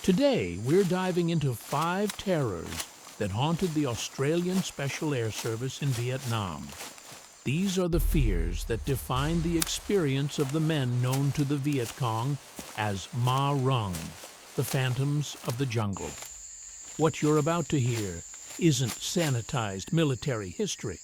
Today, we're diving into 5 terrors that haunted the Australian Special Air Service in Vietnam. These are the fears that defined the experience of the men known to the Viet Cong as Ma Rung, the phantoms of the jungle. What you're about to hear isn't sanitized military history.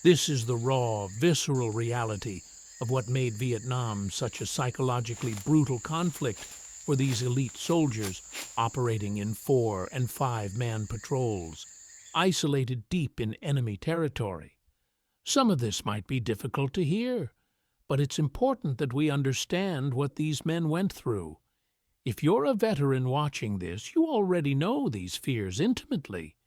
This is the raw, visceral reality of what made Vietnam such a psychologically brutal conflict for these elite soldiers operating in 4- and 5-man patrols, isolated deep in enemy territory. Some of this might be difficult to hear, but it's important that we understand what these men went through. If you're a veteran watching this, you already know these fears intimately.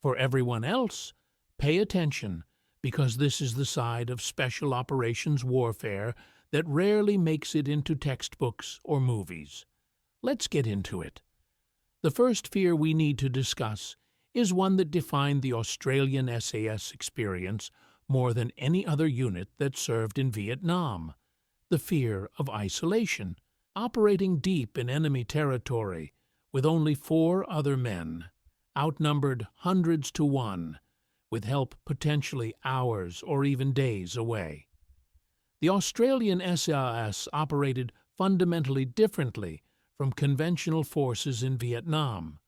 For everyone else, pay attention, because this is the side of special operations warfare that rarely makes it into textbooks or movies. Let's get into it. The first fear we need to discuss is one that defined the Australian SAS experience more than any other unit that served in Vietnam: the fear of isolation. Operating deep in enemy territory with only 4 other men, outnumbered hundreds to 1, with help potentially hours or even days away. The Australian SAS operated fundamentally differently from conventional forces in Vietnam.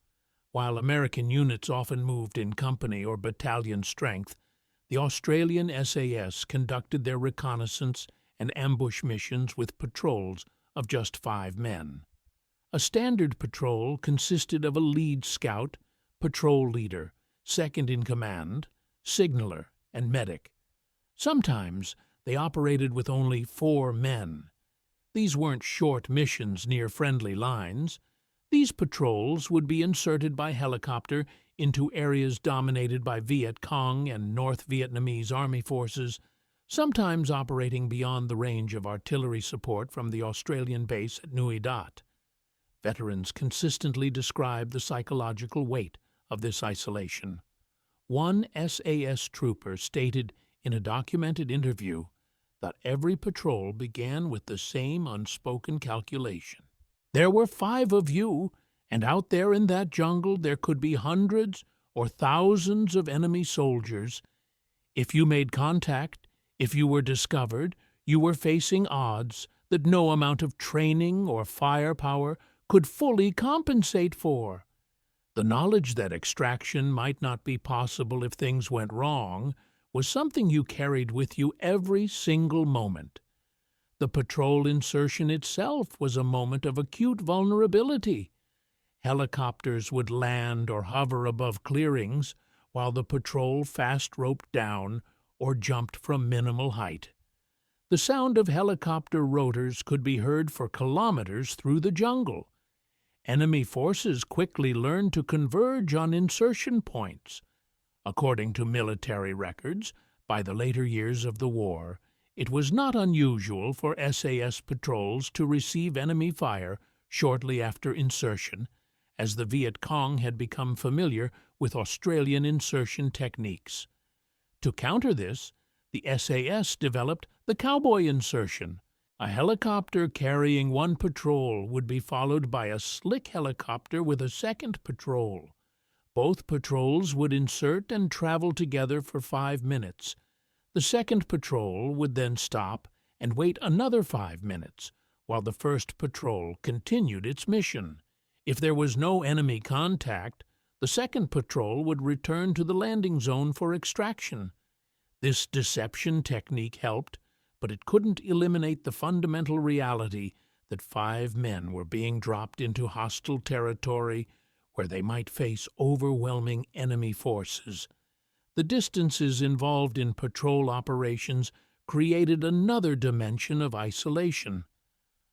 While American units often moved in company or battalion strength, the Australian SAS conducted their reconnaissance and ambush missions with patrols of just 5 men. A standard patrol consisted of a lead scout, patrol leader, second in command, signaller, and medic. Sometimes they operated with only 4 men. These weren't short missions near friendly lines. These patrols would be inserted by helicopter into areas dominated by Viet Cong and North Vietnamese Army forces, sometimes operating beyond the range of artillery support from the Australian base at Nui Dat. Veterans consistently describe the psychological weight of this isolation. One SAS trooper stated in a documented interview that every patrol began with the same unspoken calculation. There were 5 of you, and out there in that jungle there could be hundreds or thousands of enemy soldiers. If you made contact, if you were discovered, you were facing odds that no amount of training or firepower could fully compensate for. The knowledge that extraction might not be possible if things went wrong was something you carried with you every single moment. The patrol insertion itself was a moment of acute vulnerability. Helicopters would land or hover above clearings, while the patrol fast-roped down or jumped from minimal height. The sound of helicopter rotors could be heard for kilometers through the jungle. Enemy forces quickly learned to converge on insertion points. According to military records, by the later years of the war, it was not unusual for SAS patrols to receive enemy fire shortly after insertion, as the Viet Cong had become familiar with Australian insertion techniques. To counter this, the SAS developed the cowboy insertion. A helicopter carrying 1 patrol would be followed by a slick helicopter with a second patrol. Both patrols would insert and travel together for 5 minutes. The second patrol would then stop and wait another 5 minutes, while the first patrol continued its mission. If there was no enemy contact, the second patrol would return to the landing zone for extraction. This deception technique helped, but it couldn't eliminate the fundamental reality that 5 men were being dropped into hostile territory where they might face overwhelming enemy forces. The distances involved in patrol operations created another dimension of isolation.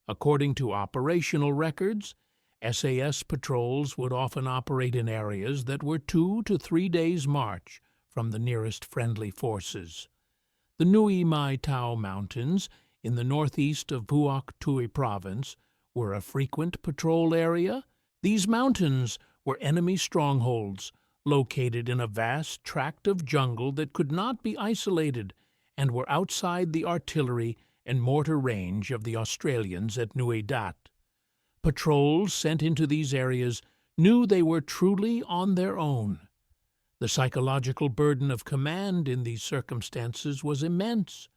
According to operational records, SAS patrols would often operate in areas that were 2 to 3 days' march from the nearest friendly forces. The Nui Mai Tao Mountains in the northeast of Vuoc Tui Province were a frequent patrol area. These mountains were enemy strongholds located in a vast tract of jungle that could not be isolated and were outside the artillery and mortar range of the Australians at Nui Dat. Patrols sent into these areas knew they were truly on their own. The psychological burden of command in these circumstances was immense.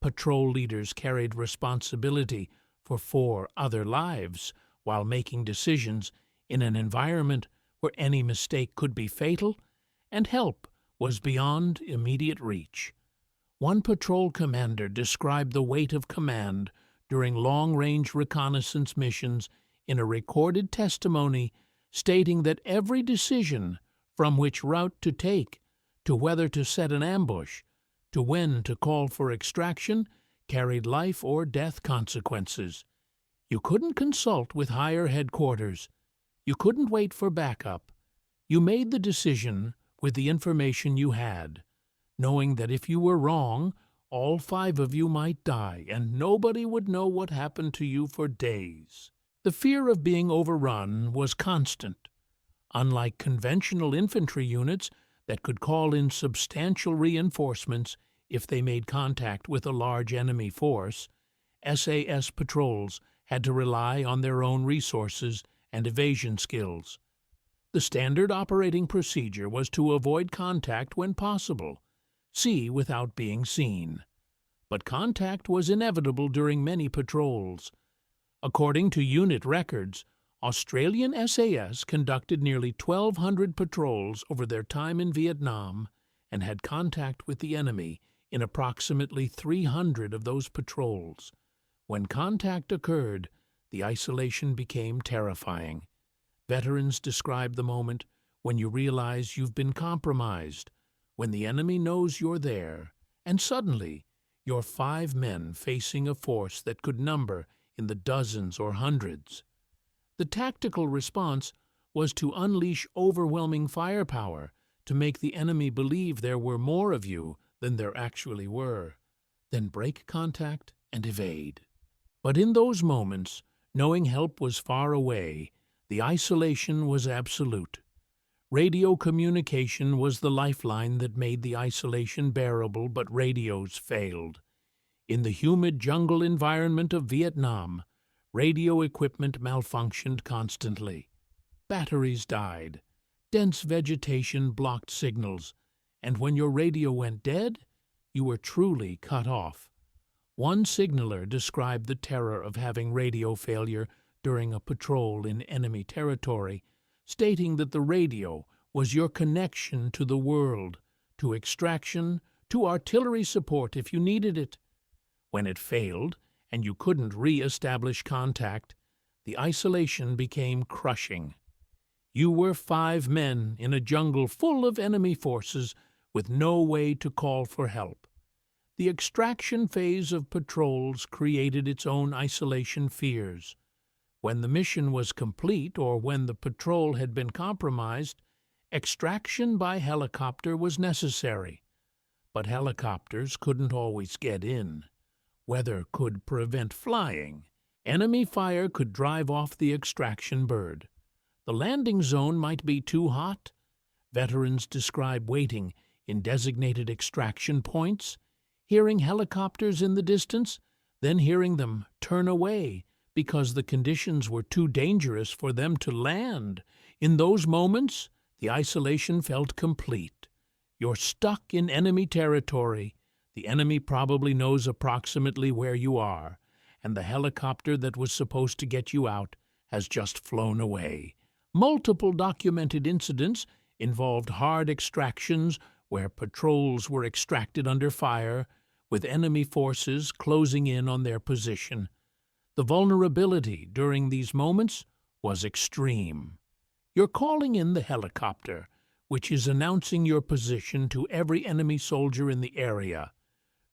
Patrol leaders carried responsibility for 4 other lives while making decisions in an environment where any mistake could be fatal, and help was beyond immediate reach. One patrol commander described the weight of command during long-range reconnaissance missions in a recorded testimony, stating that every decision, from which route to take, to whether to set an ambush, to when to call for extraction, carried life or death consequences. You couldn't consult with higher headquarters. You couldn't wait for backup. You made the decision with the information you had, knowing that if you were wrong, all 5 of you might die, and nobody would know what happened to you for days. The fear of being overrun was constant. Unlike conventional infantry units that could call in substantial reinforcements if they made contact with a large enemy force, SAS patrols had to rely on their own resources and evasion skills. The standard operating procedure was to avoid contact when possible, see without being seen. But contact was inevitable during many patrols. According to unit records, Australian SAS conducted nearly 1,200 patrols over their time in Vietnam and had contact with the enemy in approximately 300 of those patrols. When contact occurred, the isolation became terrifying. Veterans describe the moment when you realize you've been compromised, when the enemy knows you're there, and suddenly you're 5 men facing a force that could number in the dozens or hundreds. The tactical response was to unleash overwhelming firepower to make the enemy believe there were more of you than there actually were, then break contact and evade. But in those moments, knowing help was far away, the isolation was absolute. Radio communication was the lifeline that made the isolation bearable, but radios failed. In the humid jungle environment of Vietnam, radio equipment malfunctioned constantly. Batteries died. Dense vegetation blocked signals, and when your radio went dead, you were truly cut off. One signaler described the terror of having radio failure during a patrol in enemy territory, stating that the radio was your connection to the world, to extraction, to artillery support if you needed it. When it failed, and you couldn't re-establish contact, the isolation became crushing. You were 5 men in a jungle full of enemy forces with no way to call for help. The extraction phase of patrols created its own isolation fears. When the mission was complete or when the patrol had been compromised, extraction by helicopter was necessary. But helicopters couldn't always get in. Weather could prevent flying. Enemy fire could drive off the extraction bird. The landing zone might be too hot. Veterans describe waiting in designated extraction points, hearing helicopters in the distance, then hearing them turn away because the conditions were too dangerous for them to land. In those moments, the isolation felt complete. You're stuck in enemy territory. The enemy probably knows approximately where you are, and the helicopter that was supposed to get you out has just flown away. Multiple documented incidents involved hard extractions where patrols were extracted under fire, with enemy forces closing in on their position. The vulnerability during these moments was extreme. You're calling in the helicopter, which is announcing your position to every enemy soldier in the area.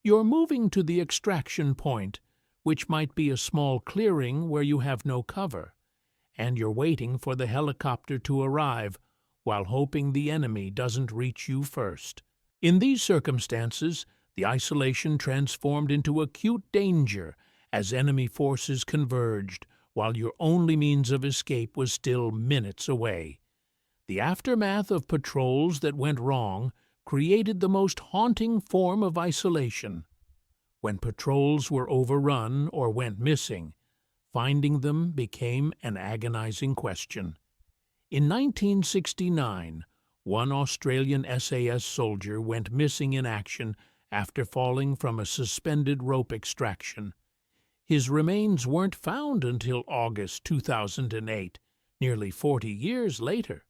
You're moving to the extraction point, which might be a small clearing where you have no cover, and you're waiting for the helicopter to arrive while hoping the enemy doesn't reach you first. In these circumstances, the isolation transformed into acute danger as enemy forces converged, while your only means of escape was still minutes away. The aftermath of patrols that went wrong created the most haunting form of isolation. When patrols were overrun or went missing, Finding them became an agonizing question. In 1969, one Australian SAS soldier went missing in action after falling from a suspended rope extraction. His remains weren't found until August 2008, nearly 40 years later.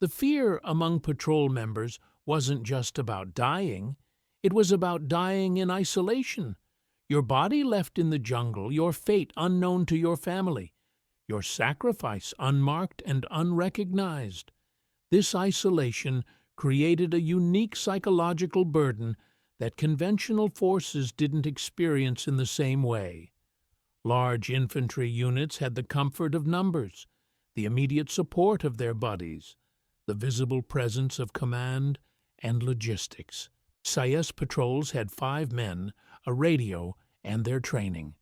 The fear among patrol members wasn't just about dying, it was about dying in isolation. Your body left in the jungle, your fate unknown to your family, your sacrifice unmarked and unrecognized. This isolation created a unique psychological burden that conventional forces didn't experience in the same way. Large infantry units had the comfort of numbers, the immediate support of their buddies, the visible presence of command and logistics. SAS patrols had 5 men, a radio, and their training.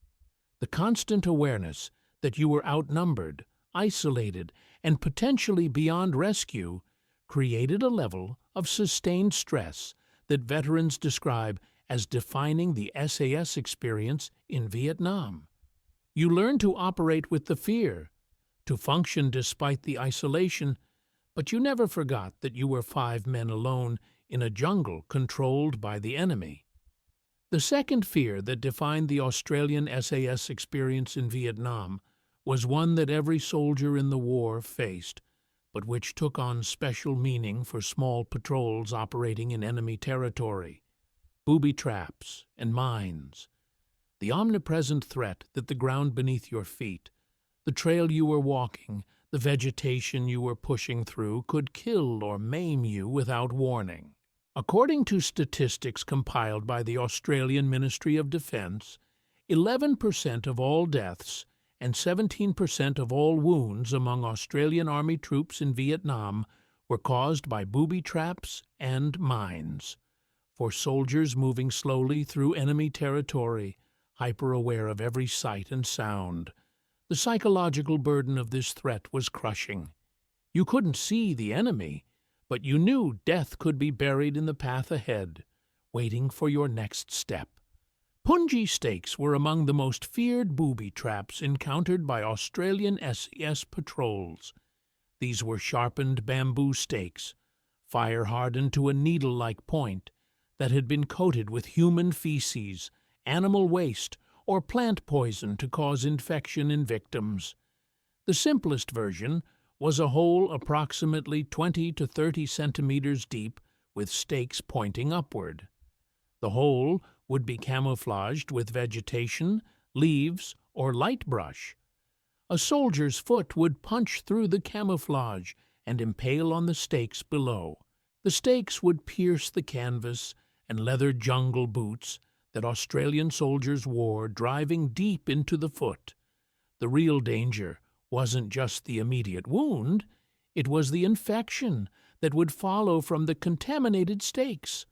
The constant awareness that you were outnumbered, isolated, and potentially beyond rescue created a level of sustained stress that veterans describe as defining the SAS experience in Vietnam. You learned to operate with the fear, to function despite the isolation, but you never forgot that you were 5 men alone in a jungle controlled by the enemy. The second fear that defined the Australian SAS experience in Vietnam was one that every soldier in the war faced, but which took on special meaning for small patrols operating in enemy territory: booby traps and mines. The omnipresent threat that the ground beneath your feet, the trail you were walking, the vegetation you were pushing through could kill or maim you without warning. According to statistics compiled by the Australian Ministry of Defence, 11% of all deaths and 17% of all wounds among Australian Army troops in Vietnam were caused by booby traps and mines. For soldiers moving slowly through enemy territory, hyper-aware of every sight and sound, the psychological burden of this threat was crushing. You couldn't see the enemy, but you knew death could be buried in the path ahead, waiting for your next step. Punji stakes were among the most feared booby traps encountered by Australian SAS patrols. These were sharpened bamboo stakes, fire-hardened to a needle-like point, that had been coated with human feces, animal waste, or plant poison to cause infection in victims. The simplest version was a hole approximately 20 to 30 centimeters deep with stakes pointing upward. The hole would be camouflaged with vegetation, leaves, or light brush. A soldier's foot would punch through the camouflage and impale on the stakes below. The stakes would pierce the canvas and leather jungle boots that Australian soldiers wore, driving deep into the foot. The real danger wasn't just the immediate wound, it was the infection that would follow from the contaminated stakes.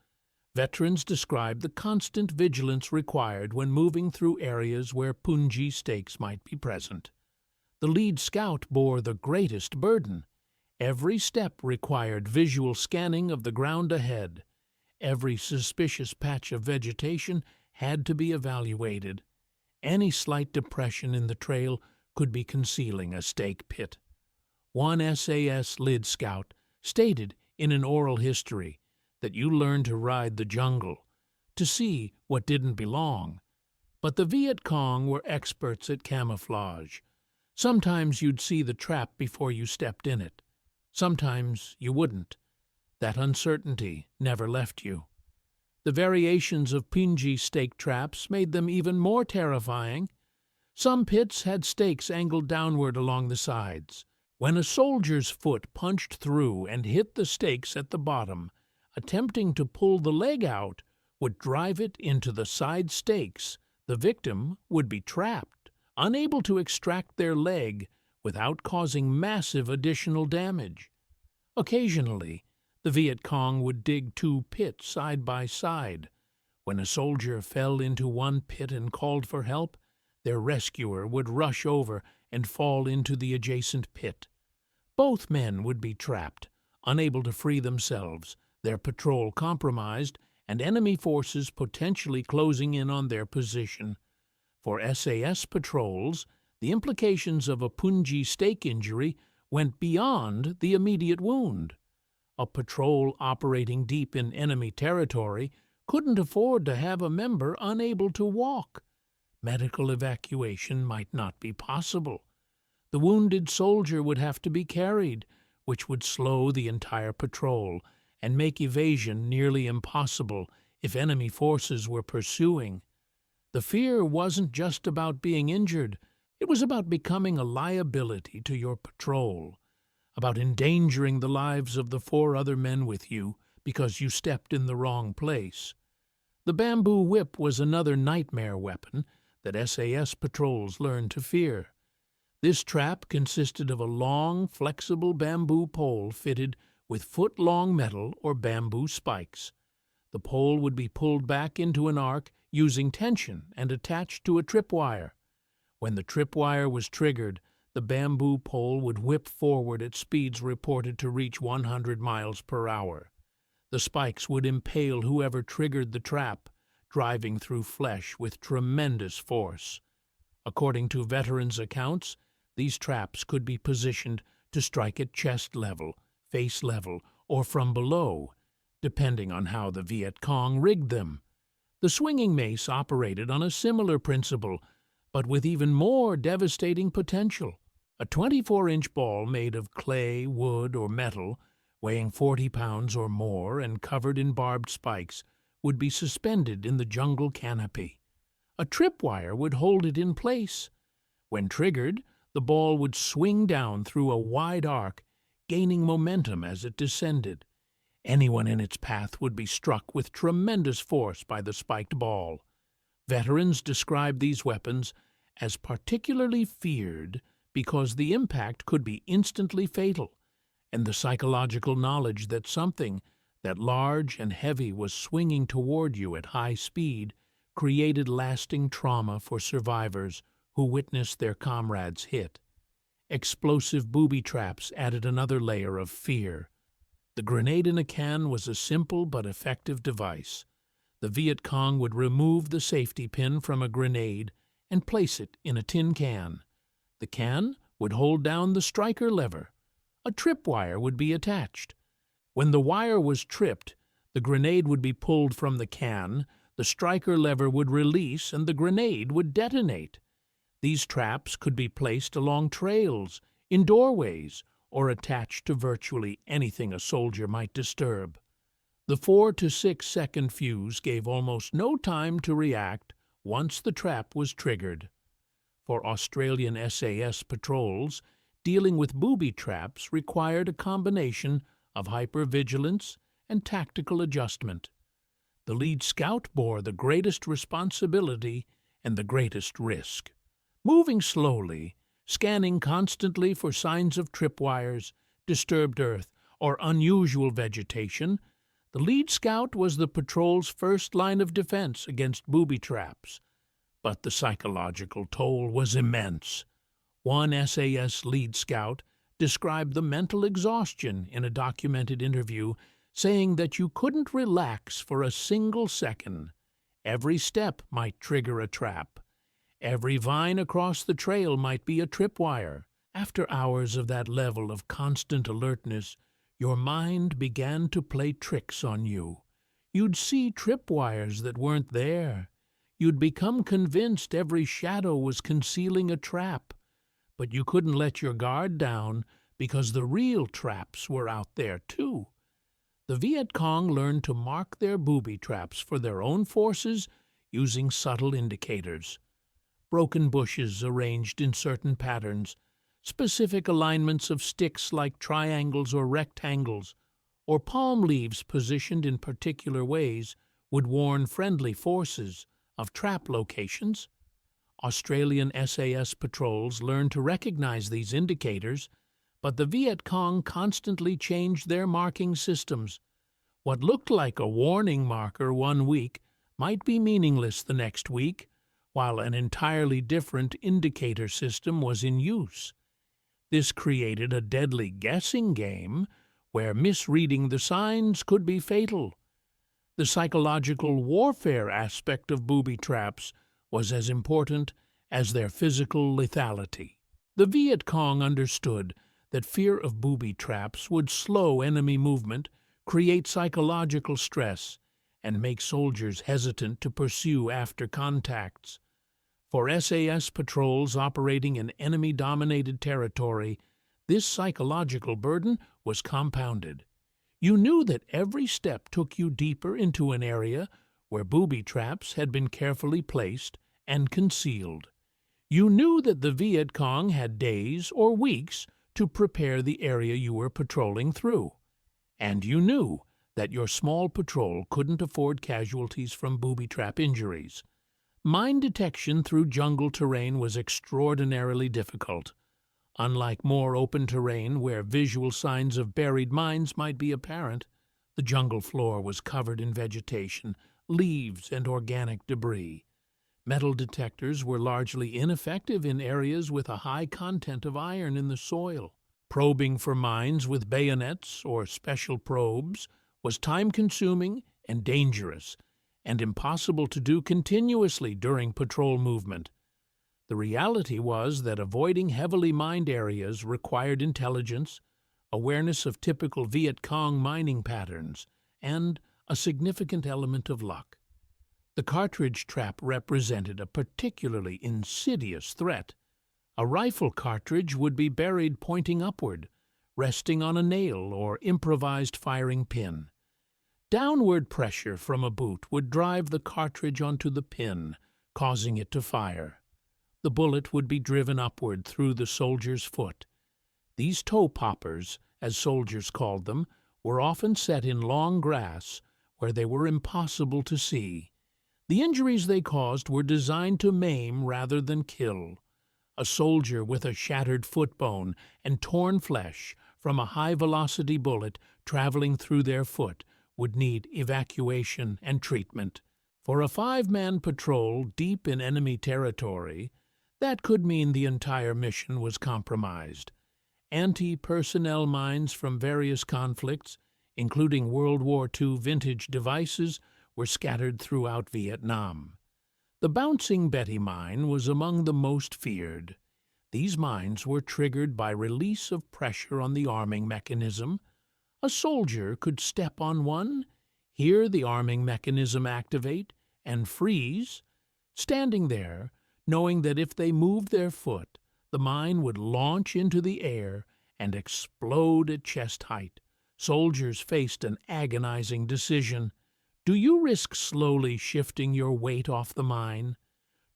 Veterans described the constant vigilance required when moving through areas where punji stakes might be present. The lead scout bore the greatest burden. Every step required visual scanning of the ground ahead. Every suspicious patch of vegetation had to be evaluated. Any slight depression in the trail could be concealing a stake pit. One SAS lead scout stated in an oral history that you learned to ride the jungle, to see what didn't belong. But the Viet Cong were experts at camouflage. Sometimes you'd see the trap before you stepped in it. Sometimes you wouldn't. That uncertainty never left you. The variations of punji stake traps made them even more terrifying. Some pits had stakes angled downward along the sides. When a soldier's foot punched through and hit the stakes at the bottom, attempting to pull the leg out would drive it into the side stakes. The victim would be trapped, unable to extract their leg without causing massive additional damage. Occasionally, the Viet Cong would dig 2 pits side by side. When a soldier fell into one pit and called for help, their rescuer would rush over and fall into the adjacent pit. Both men would be trapped, unable to free themselves, their patrol compromised, and enemy forces potentially closing in on their position. For SAS patrols, The implications of a punji stake injury went beyond the immediate wound. A patrol operating deep in enemy territory couldn't afford to have a member unable to walk. Medical evacuation might not be possible. The wounded soldier would have to be carried, which would slow the entire patrol and make evasion nearly impossible if enemy forces were pursuing. The fear wasn't just about being injured. It was about becoming a liability to your patrol, about endangering the lives of the 4 other men with you because you stepped in the wrong place. The bamboo whip was another nightmare weapon that SAS patrols learned to fear. This trap consisted of a long, flexible bamboo pole fitted with foot-long metal or bamboo spikes. The pole would be pulled back into an arc using tension and attached to a tripwire. When the tripwire was triggered, the bamboo pole would whip forward at speeds reported to reach 100 miles per hour. The spikes would impale whoever triggered the trap, driving through flesh with tremendous force. According to veterans' accounts, these traps could be positioned to strike at chest level, face level, or from below, depending on how the Viet Cong rigged them. The swinging mace operated on a similar principle, but with even more devastating potential. A 24-inch ball made of clay, wood, or metal, weighing 40 pounds or more and covered in barbed spikes, would be suspended in the jungle canopy. A tripwire would hold it in place. When triggered, the ball would swing down through a wide arc, gaining momentum as it descended. Anyone in its path would be struck with tremendous force by the spiked ball. Veterans described these weapons as particularly feared because the impact could be instantly fatal, and the psychological knowledge that something that large and heavy was swinging toward you at high speed created lasting trauma for survivors who witnessed their comrades hit. Explosive booby traps added another layer of fear. The grenade in a can was a simple but effective device. The Viet Cong would remove the safety pin from a grenade and place it in a tin can. The can would hold down the striker lever. A tripwire would be attached. When the wire was tripped, the grenade would be pulled from the can, the striker lever would release, and the grenade would detonate. These traps could be placed along trails, in doorways, or attached to virtually anything a soldier might disturb. The 4 to 6 second fuse gave almost no time to react once the trap was triggered. For Australian SAS patrols, dealing with booby traps required a combination of hypervigilance and tactical adjustment. The lead scout bore the greatest responsibility and the greatest risk. Moving slowly, scanning constantly for signs of tripwires, disturbed earth, or unusual vegetation, the lead scout was the patrol's first line of defense against booby traps. But the psychological toll was immense. One SAS lead scout described the mental exhaustion in a documented interview, saying that you couldn't relax for a single second. Every step might trigger a trap. Every vine across the trail might be a tripwire. After hours of that level of constant alertness, your mind began to play tricks on you. You'd see tripwires that weren't there. You'd become convinced every shadow was concealing a trap. But you couldn't let your guard down because the real traps were out there too. The Viet Cong learned to mark their booby traps for their own forces using subtle indicators. Broken bushes arranged in certain patterns, specific alignments of sticks like triangles or rectangles, or palm leaves positioned in particular ways would warn friendly forces of trap locations. Australian SAS patrols learned to recognize these indicators, but the Viet Cong constantly changed their marking systems. What looked like a warning marker one week might be meaningless the next week, while an entirely different indicator system was in use. This created a deadly guessing game where misreading the signs could be fatal. The psychological warfare aspect of booby traps was as important as their physical lethality. The Viet Cong understood that fear of booby traps would slow enemy movement, create psychological stress, and make soldiers hesitant to pursue after contacts. For SAS patrols operating in enemy-dominated territory, this psychological burden was compounded. You knew that every step took you deeper into an area where booby traps had been carefully placed and concealed. You knew that the Viet Cong had days or weeks to prepare the area you were patrolling through. And you knew that your small patrol couldn't afford casualties from booby trap injuries. Mine detection through jungle terrain was extraordinarily difficult. Unlike more open terrain where visual signs of buried mines might be apparent, the jungle floor was covered in vegetation, leaves, and organic debris. Metal detectors were largely ineffective in areas with a high content of iron in the soil. Probing for mines with bayonets or special probes was time-consuming and dangerous, and impossible to do continuously during patrol movement. The reality was that avoiding heavily mined areas required intelligence, awareness of typical Viet Cong mining patterns, and a significant element of luck. The cartridge trap represented a particularly insidious threat. A rifle cartridge would be buried pointing upward, resting on a nail or improvised firing pin. Downward pressure from a boot would drive the cartridge onto the pin, causing it to fire. The bullet would be driven upward through the soldier's foot. These toe poppers, as soldiers called them, were often set in long grass where they were impossible to see. The injuries they caused were designed to maim rather than kill. A soldier with a shattered foot bone and torn flesh from a high-velocity bullet traveling through their foot would need evacuation and treatment. For a 5-man patrol deep in enemy territory, that could mean the entire mission was compromised. Anti-personnel mines from various conflicts, including World War II vintage devices, were scattered throughout Vietnam. The Bouncing Betty mine was among the most feared. These mines were triggered by release of pressure on the arming mechanism. A soldier could step on one, hear the arming mechanism activate, and freeze, standing there, knowing that if they moved their foot, the mine would launch into the air and explode at chest height. Soldiers faced an agonizing decision. Do you risk slowly shifting your weight off the mine?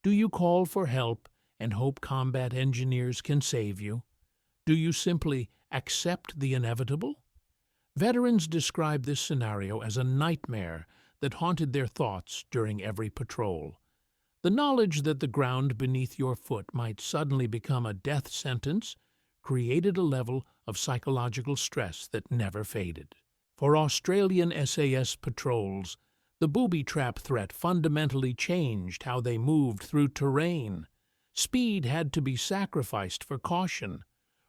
Do you call for help and hope combat engineers can save you? Do you simply accept the inevitable? Veterans describe this scenario as a nightmare that haunted their thoughts during every patrol. The knowledge that the ground beneath your foot might suddenly become a death sentence created a level of psychological stress that never faded. For Australian SAS patrols, the booby trap threat fundamentally changed how they moved through terrain. Speed had to be sacrificed for caution.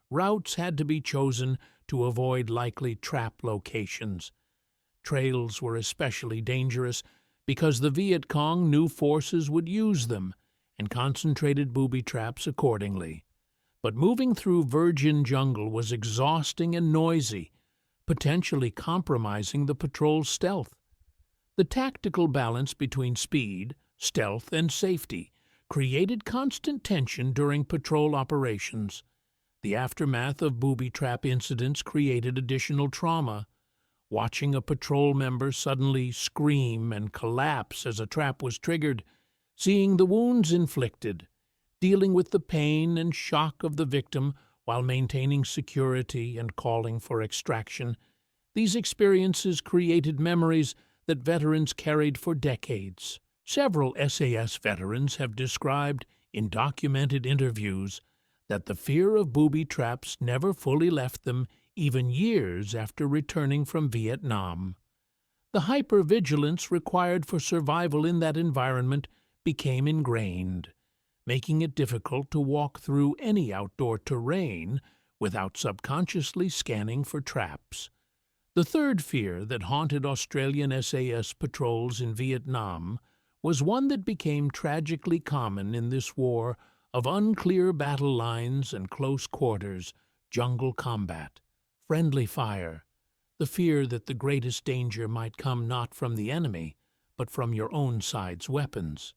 Routes had to be chosen to avoid likely trap locations. Trails were especially dangerous because the Viet Cong knew forces would use them and concentrated booby traps accordingly. But moving through virgin jungle was exhausting and noisy, potentially compromising the patrol's stealth. The tactical balance between speed, stealth, and safety created constant tension during patrol operations. The aftermath of booby trap incidents created additional trauma. Watching a patrol member suddenly scream and collapse as a trap was triggered, seeing the wounds inflicted, dealing with the pain and shock of the victim while maintaining security and calling for extraction, these experiences created memories that veterans carried for decades. Several SAS veterans have described in documented interviews that the fear of booby traps never fully left them even years after returning from Vietnam. The hypervigilance required for survival in that environment became ingrained, making it difficult to walk through any outdoor terrain without subconsciously scanning for traps. The third fear that haunted Australian SAS patrols in Vietnam was one that became tragically common in this war of unclear battle lines and close quarters, jungle combat, friendly fire, the fear that the greatest danger might come not from the enemy, but from your own side's weapons.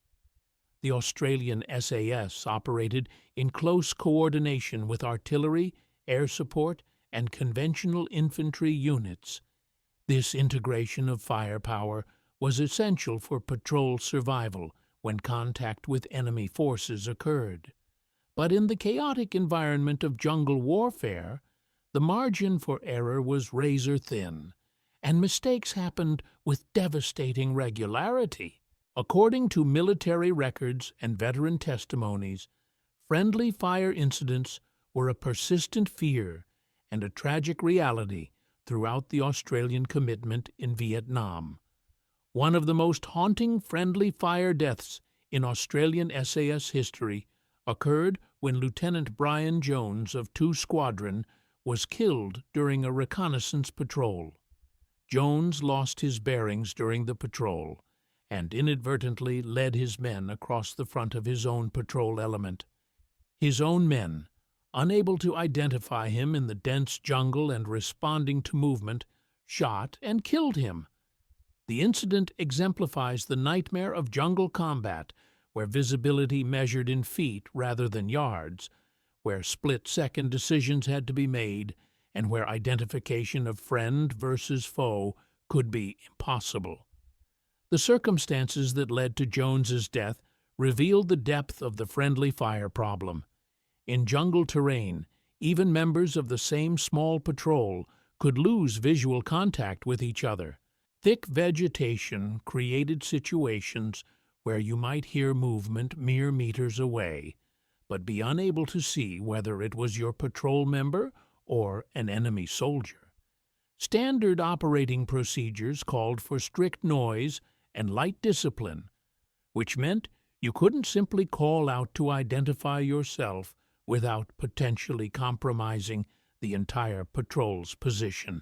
The Australian SAS operated in close coordination with artillery, air support, and conventional infantry units. This integration of firepower was essential for patrol survival when contact with enemy forces occurred. But in the chaotic environment of jungle warfare, the margin for error was razor-thin, and mistakes happened with devastating regularity. According to military records and veteran testimonies, friendly fire incidents were a persistent fear and a tragic reality throughout the Australian commitment in Vietnam. One of the most haunting friendly fire deaths in Australian SAS history occurred when Lieutenant Brian Jones of 2 Squadron was killed during a reconnaissance patrol. Jones lost his bearings during the patrol and inadvertently led his men across the front of his own patrol element. His own men, unable to identify him in the dense jungle and responding to movement, shot and killed him. The incident exemplifies the nightmare of jungle combat, where visibility measured in feet rather than yards, where split-second decisions had to be made, and where identification of friend versus foe could be impossible. The circumstances that led to Jones's death revealed the depth of the friendly fire problem. In jungle terrain, even members of the same small patrol could lose visual contact with each other. Thick vegetation created situations where you might hear movement mere meters away, but be unable to see whether it was your patrol member or an enemy soldier. Standard operating procedures called for strict noise and light discipline, which meant you couldn't simply call out to identify yourself without potentially compromising the entire patrol's position.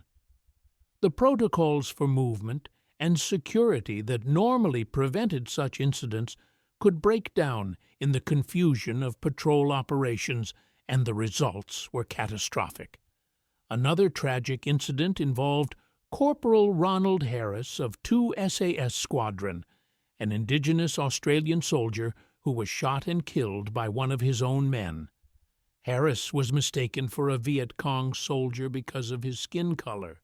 The protocols for movement and security that normally prevented such incidents could break down in the confusion of patrol operations, and the results were catastrophic. Another tragic incident involved Corporal Ronald Harris of 2 SAS Squadron, an Indigenous Australian soldier who was shot and killed by one of his own men. Harris was mistaken for a Viet Cong soldier because of his skin color.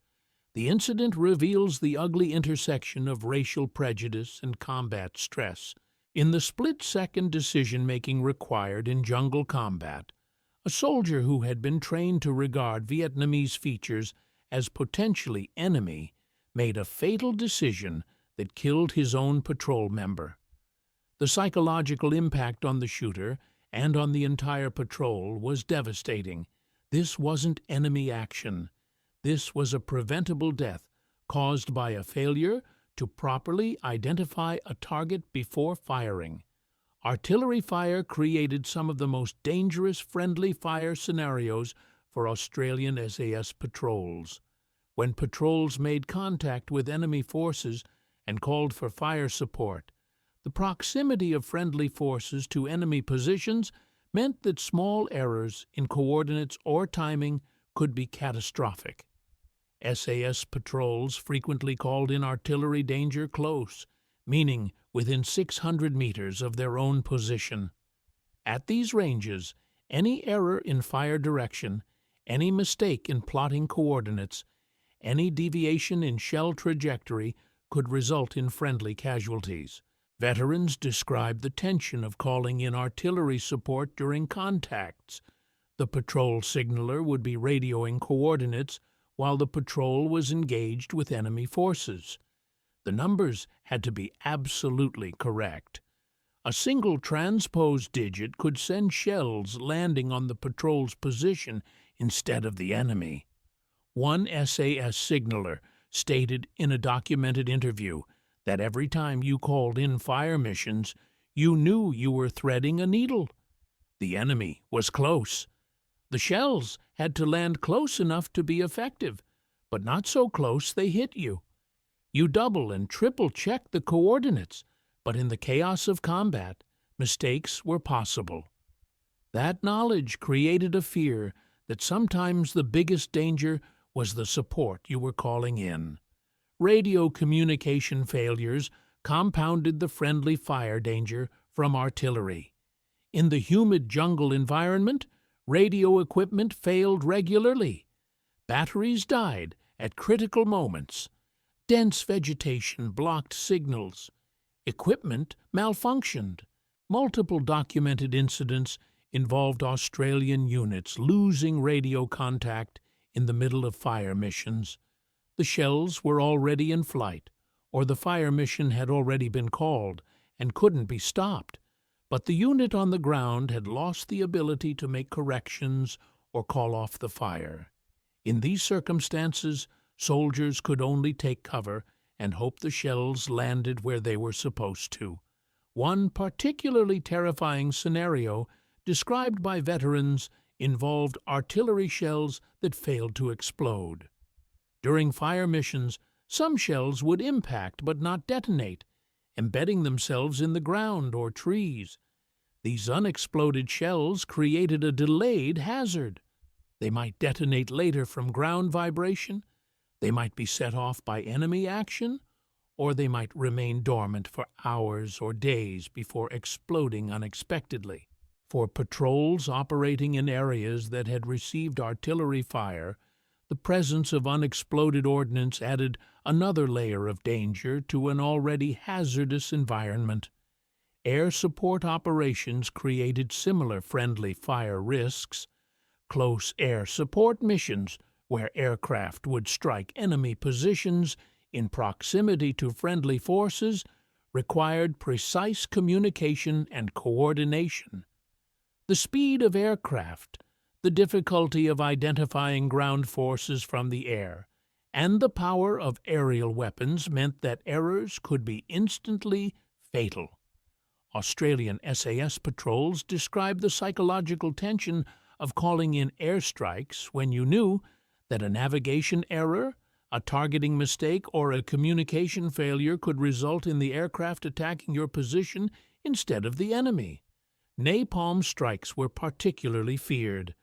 The incident reveals the ugly intersection of racial prejudice and combat stress. In the split-second decision-making required in jungle combat, a soldier who had been trained to regard Vietnamese features as potentially enemy made a fatal decision that killed his own patrol member. The psychological impact on the shooter and on the entire patrol was devastating. This wasn't enemy action. This was a preventable death caused by a failure to properly identify a target before firing. Artillery fire created some of the most dangerous friendly fire scenarios for Australian SAS patrols. When patrols made contact with enemy forces and called for fire support, the proximity of friendly forces to enemy positions meant that small errors in coordinates or timing could be catastrophic. SAS patrols frequently called in artillery danger close, meaning within 600 meters of their own position. At these ranges, any error in fire direction, any mistake in plotting coordinates, any deviation in shell trajectory could result in friendly casualties. Veterans described the tension of calling in artillery support during contacts. The patrol signaler would be radioing coordinates while the patrol was engaged with enemy forces. The numbers had to be absolutely correct. A single transposed digit could send shells landing on the patrol's position instead of the enemy. One SAS signaler stated in a documented interview that every time you called in fire missions, you knew you were threading a needle. The enemy was close. The shells had to land close enough to be effective, but not so close they hit you. You double and triple check the coordinates, but in the chaos of combat, mistakes were possible. That knowledge created a fear that sometimes the biggest danger was the support you were calling in. Radio communication failures compounded the friendly fire danger from artillery. In the humid jungle environment, radio equipment failed regularly. Batteries died at critical moments. Dense vegetation blocked signals. Equipment malfunctioned. Multiple documented incidents involved Australian units losing radio contact in the middle of fire missions. The shells were already in flight, or the fire mission had already been called and couldn't be stopped, but the unit on the ground had lost the ability to make corrections or call off the fire. In these circumstances, soldiers could only take cover and hope the shells landed where they were supposed to. One particularly terrifying scenario described by veterans involved artillery shells that failed to explode. During fire missions, some shells would impact but not detonate, embedding themselves in the ground or trees. These unexploded shells created a delayed hazard. They might detonate later from ground vibration, they might be set off by enemy action, or they might remain dormant for hours or days before exploding unexpectedly. For patrols operating in areas that had received artillery fire, the presence of unexploded ordnance added another layer of danger to an already hazardous environment. Air support operations created similar friendly fire risks. Close air support missions, where aircraft would strike enemy positions in proximity to friendly forces, required precise communication and coordination. The speed of aircraft, the difficulty of identifying ground forces from the air, and the power of aerial weapons meant that errors could be instantly fatal. Australian SAS patrols described the psychological tension of calling in airstrikes when you knew that a navigation error, a targeting mistake, or a communication failure could result in the aircraft attacking your position instead of the enemy. Napalm strikes were particularly feared.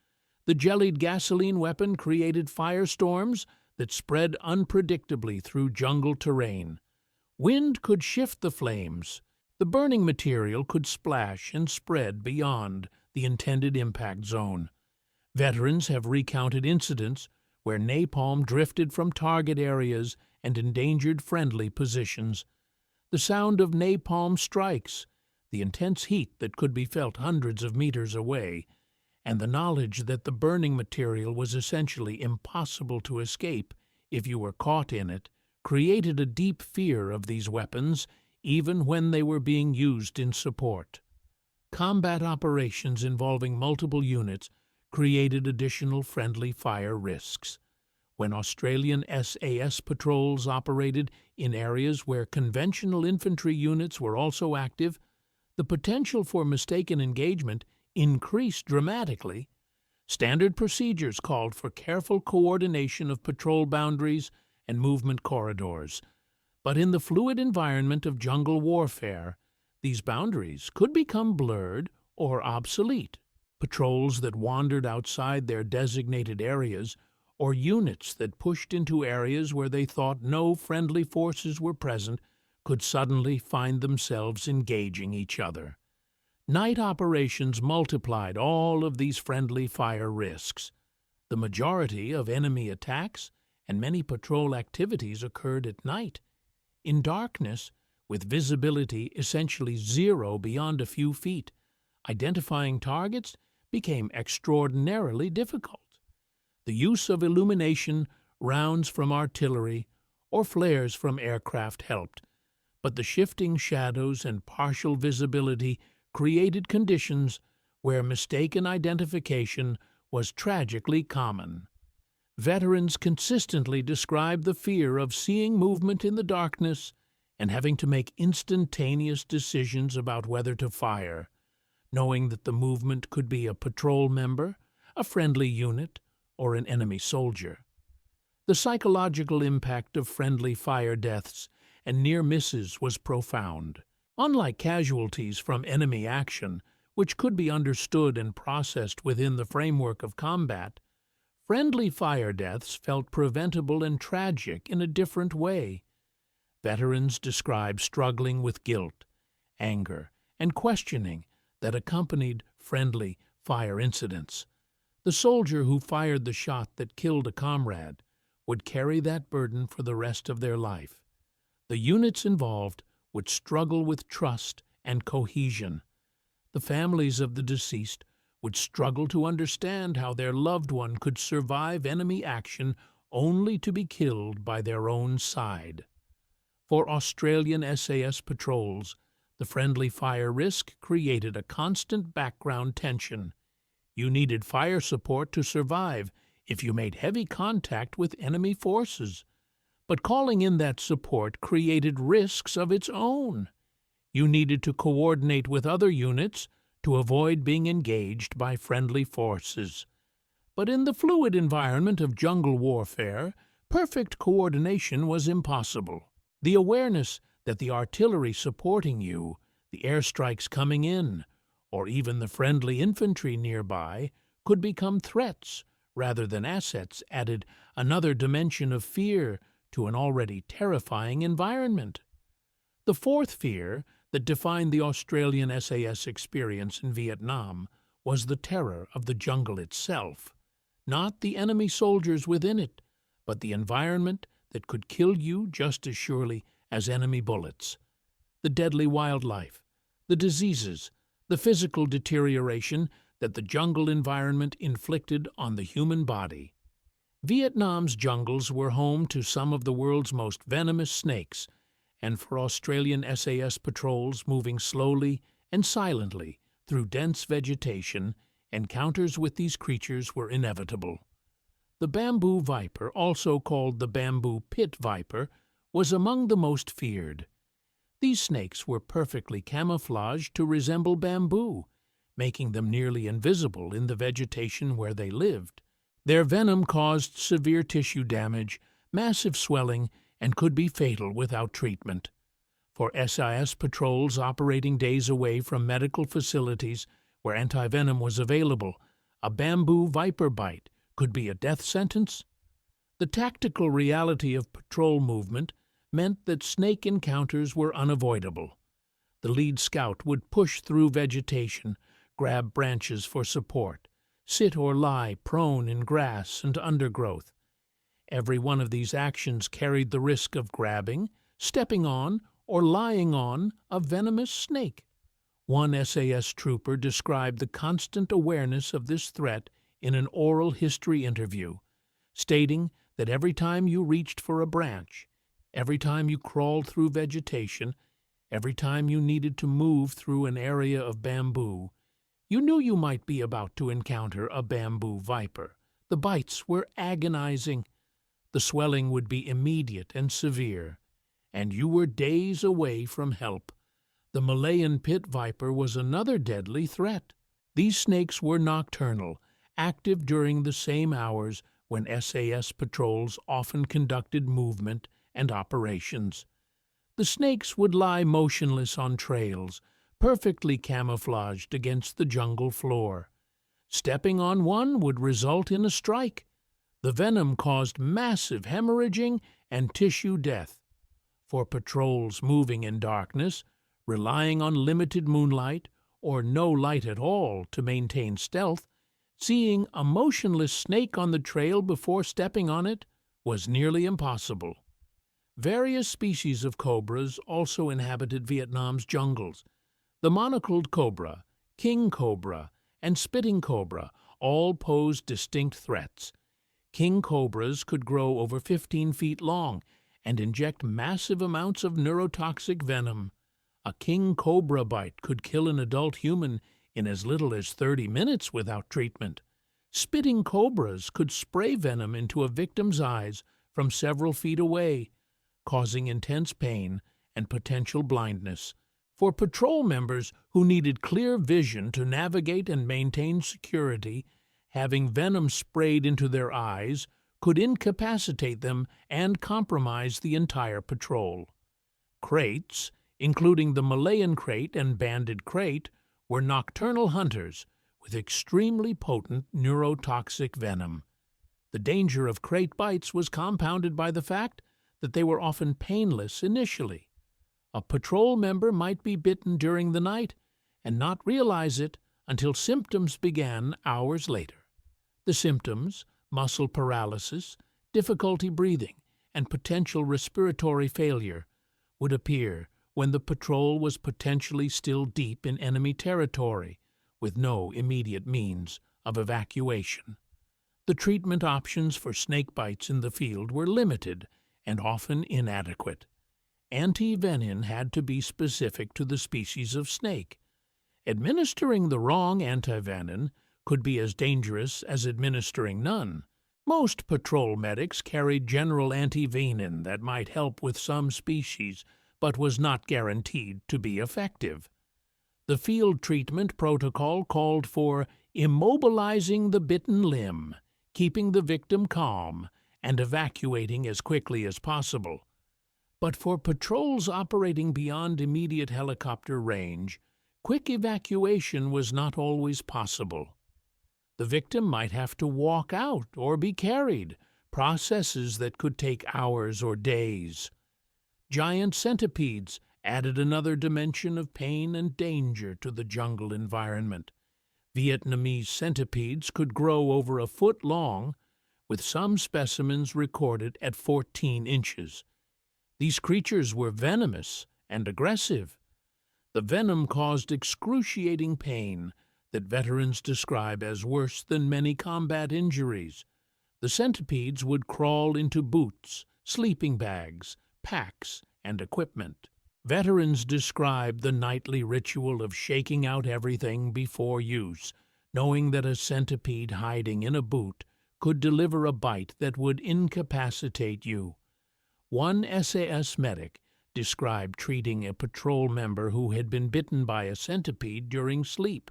The jellied gasoline weapon created firestorms that spread unpredictably through jungle terrain. Wind could shift the flames. The burning material could splash and spread beyond the intended impact zone. Veterans have recounted incidents where napalm drifted from target areas and endangered friendly positions. The sound of napalm strikes, the intense heat that could be felt hundreds of meters away, and the knowledge that the burning material was essentially impossible to escape if you were caught in it, created a deep fear of these weapons even when they were being used in support. Combat operations involving multiple units created additional friendly fire risks. When Australian SAS patrols operated in areas where conventional infantry units were also active, the potential for mistaken engagement increased dramatically. Standard procedures called for careful coordination of patrol boundaries and movement corridors. But in the fluid environment of jungle warfare, these boundaries could become blurred or obsolete. Patrols that wandered outside their designated areas, or units that pushed into areas where they thought no friendly forces were present, could suddenly find themselves engaging each other. Night operations multiplied all of these friendly fire risks. The majority of enemy attacks and many patrol activities occurred at night. In darkness, with visibility essentially zero beyond a few feet, identifying targets became extraordinarily difficult. The use of illumination, rounds from artillery, or flares from aircraft helped, but the shifting shadows and partial visibility created conditions where mistaken identification was tragically common. Veterans consistently described the fear of seeing movement in the darkness and having to make instantaneous decisions about whether to fire, knowing that the movement could be a patrol member, a friendly unit, or an enemy soldier. The psychological impact of friendly fire deaths and near misses was profound. Unlike casualties from enemy action, which could be understood and processed within the framework of combat, friendly fire deaths felt preventable and tragic in a different way. Veterans describe struggling with guilt, anger, and questioning that accompanied friendly fire incidents. The soldier who fired the shot that killed a comrade would carry that burden for the rest of their life. The units involved would struggle with trust and cohesion. The families of the deceased would struggle to understand how their loved one could survive enemy action only to be killed by their own side. For Australian SAS patrols, the friendly fire risk created a constant background tension. You needed fire support to survive if you made heavy contact with enemy forces. But calling in that support created risks of its own. You needed to coordinate with other units to avoid being engaged by friendly forces. But in the fluid environment of jungle warfare, perfect coordination was impossible. The awareness that the artillery supporting you, the airstrikes coming in, or even the friendly infantry nearby could become threats rather than assets added another dimension of fear to an already terrifying environment. The fourth fear that defined the Australian SAS experience in Vietnam was the terror of the jungle itself, not the enemy soldiers within it, but the environment that could kill you just as surely as enemy bullets. The deadly wildlife, the diseases, the physical deterioration that the jungle environment inflicted on the human body. Vietnam's jungles were home to some of the world's most venomous snakes, and for Australian SAS patrols moving slowly and silently through dense vegetation, encounters with these creatures were inevitable. The bamboo viper, also called the bamboo pit viper, was among the most feared. These snakes were perfectly camouflaged to resemble bamboo, making them nearly invisible in the vegetation where they lived. Their venom caused severe tissue damage, massive swelling, and could be fatal without treatment. For SAS patrols operating days away from medical facilities where antivenom was available, a bamboo viper bite could be a death sentence. The tactical reality of patrol movement meant that snake encounters were unavoidable. The lead scout would push through vegetation, grab branches for support, sit or lie prone in grass and undergrowth. Every one of these actions carried the risk of grabbing, stepping on, or lying on a venomous snake. One SAS trooper described the constant awareness of this threat in an oral history interview, stating that every time you reached for a branch, every time you crawled through vegetation, every time you needed to move through an area of bamboo, you knew you might be about to encounter a bamboo viper. The bites were agonizing. The swelling would be immediate and severe, and you were days away from help. The Malayan pit viper was another deadly threat. These snakes were nocturnal, active during the same hours when SAS patrols often conducted movement and operations. The snakes would lie motionless on trails, perfectly camouflaged against the jungle floor. Stepping on one would result in a strike. The venom caused massive hemorrhaging and tissue death. For patrols moving in darkness, relying on limited moonlight or no light at all to maintain stealth, seeing a motionless snake on the trail before stepping on it was nearly impossible. Various species of cobras also inhabited Vietnam's jungles. The monocled cobra, king cobra, and spitting cobra all posed distinct threats. King cobras could grow over 15 feet long and inject massive amounts of neurotoxic venom. A king cobra bite could kill an adult human in as little as 30 minutes without treatment. Spitting cobras could spray venom into a victim's eyes from several feet away, causing intense pain and potential blindness. For patrol members who needed clear vision to navigate and maintain security, having venom sprayed into their eyes could incapacitate them and compromise the entire patrol. Crates, including the Malayan crate and banded crate, were nocturnal hunters with extremely potent neurotoxic venom. The danger of crate bites was compounded by the fact that they were often painless initially. A patrol member might be bitten during the night and not realize it until symptoms began hours later. The symptoms, muscle paralysis, difficulty breathing, and potential respiratory failure, would appear when the patrol was potentially still deep in enemy territory, with no immediate means of evacuation. The treatment options for snake bites in the field were limited and often inadequate. Anti-venin had to be specific to the species of snake. Administering the wrong antivenin could be as dangerous as administering none. Most patrol medics carried general antivenin that might help with some species, but was not guaranteed to be effective. The field treatment protocol called for immobilizing the bitten limb, keeping the victim calm, and evacuating as quickly as possible. But for patrols operating beyond immediate helicopter range, quick evacuation was not always possible. The victim might have to walk out or be carried, processes that could take hours or days. Giant centipedes added another dimension of pain and danger to the jungle environment. Vietnamese centipedes could grow over a foot long, with some specimens recorded at 14 inches. These creatures were venomous and aggressive. The venom caused excruciating pain that veterans describe as worse than many combat injuries. The centipedes would crawl into boots, sleeping bags, packs, and equipment. Veterans describe the nightly ritual of shaking out everything before use, knowing that a centipede hiding in a boot could deliver a bite that would incapacitate you. One SAS medic described treating a patrol member who had been bitten by a centipede during sleep.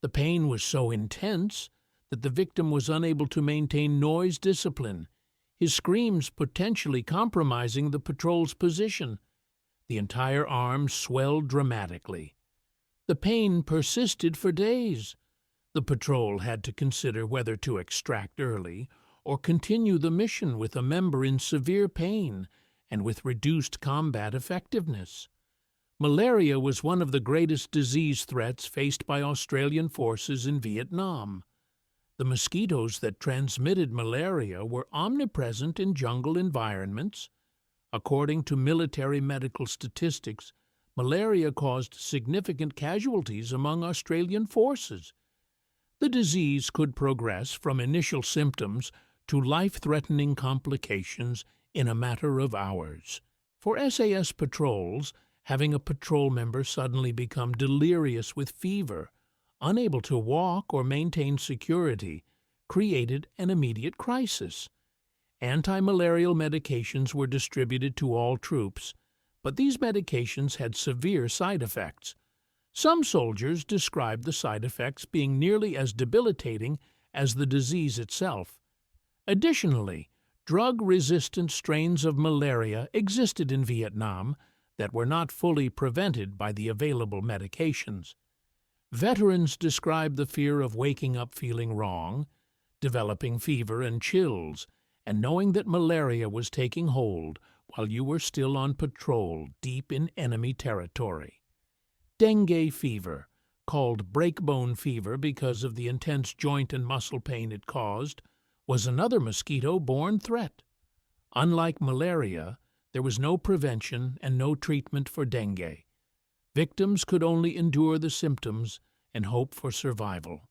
The pain was so intense that the victim was unable to maintain noise discipline, his screams potentially compromising the patrol's position. The entire arm swelled dramatically. The pain persisted for days. The patrol had to consider whether to extract early or continue the mission with a member in severe pain and with reduced combat effectiveness. Malaria was one of the greatest disease threats faced by Australian forces in Vietnam. The mosquitoes that transmitted malaria were omnipresent in jungle environments. According to military medical statistics, malaria caused significant casualties among Australian forces. The disease could progress from initial symptoms to life-threatening complications in a matter of hours. For SAS patrols, having a patrol member suddenly become delirious with fever, unable to walk or maintain security, created an immediate crisis. Anti-malarial medications were distributed to all troops, but these medications had severe side effects. Some soldiers described the side effects being nearly as debilitating as the disease itself. Additionally, drug-resistant strains of malaria existed in Vietnam that were not fully prevented by the available medications. Veterans described the fear of waking up feeling wrong, developing fever and chills, and knowing that malaria was taking hold while you were still on patrol deep in enemy territory. Dengue fever, called breakbone fever because of the intense joint and muscle pain it caused, was another mosquito-borne threat. Unlike malaria, there was no prevention and no treatment for dengue. Victims could only endure the symptoms and hope for survival.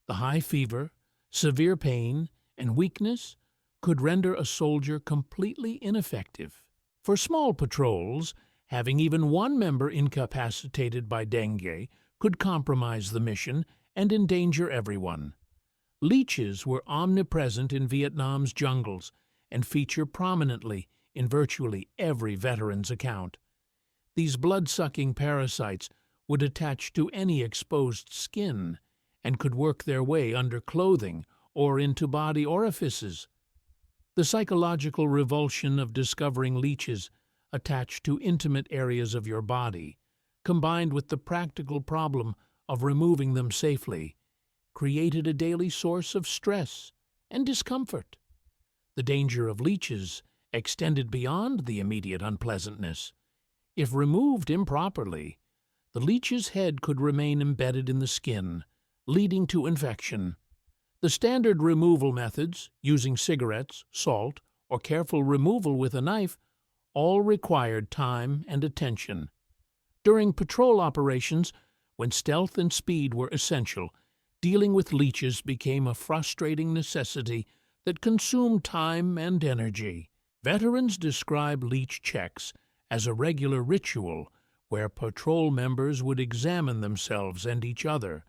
The high fever, severe pain, and weakness could render a soldier completely ineffective. For small patrols, having even one member incapacitated by dengue could compromise the mission and endanger everyone. Leeches were omnipresent in Vietnam's jungles and feature prominently in virtually every veteran's account. These blood-sucking parasites would attach to any exposed skin and could work their way under clothing or into body orifices. The psychological revulsion of discovering leeches attached to intimate areas of your body, combined with the practical problem of removing them safely created a daily source of stress and discomfort. The danger of leeches extended beyond the immediate unpleasantness. If removed improperly, the leech's head could remain embedded in the skin, leading to infection. The standard removal methods, using cigarettes, salt, or careful removal with a knife, all required time and attention. During patrol operations, when stealth and speed were essential, dealing with leeches became a frustrating necessity that consumed time and energy. Veterans describe leech checks as a regular ritual where patrol members would examine themselves and each other,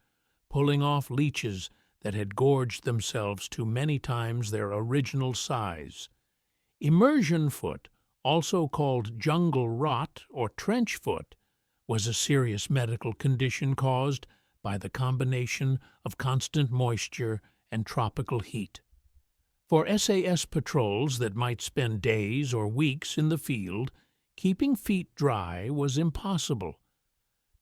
pulling off leeches that had gorged themselves to many times their original size. Immersion foot, also called jungle rot or trench foot, was a serious medical condition caused by the combination of constant moisture and tropical heat. For SAS patrols that might spend days or weeks in the field, keeping feet dry was impossible.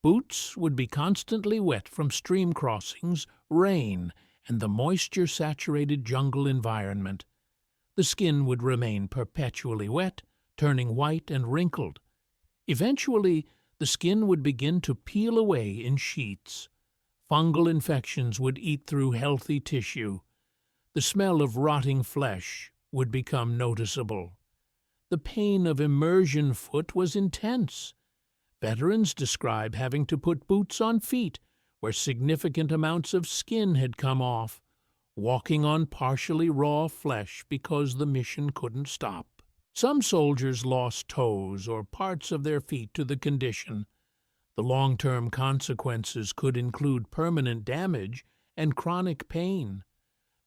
Boots would be constantly wet from stream crossings, rain, and the moisture-saturated jungle environment. The skin would remain perpetually wet, turning white and wrinkled. Eventually, the skin would begin to peel away in sheets. Fungal infections would eat through healthy tissue. The smell of rotting flesh would become noticeable. The pain of immersion foot was intense. Veterans describe having to put boots on feet where significant amounts of skin had come off, walking on partially raw flesh because the mission couldn't stop. Some soldiers lost toes or parts of their feet to the condition. The long-term consequences could include permanent damage and chronic pain.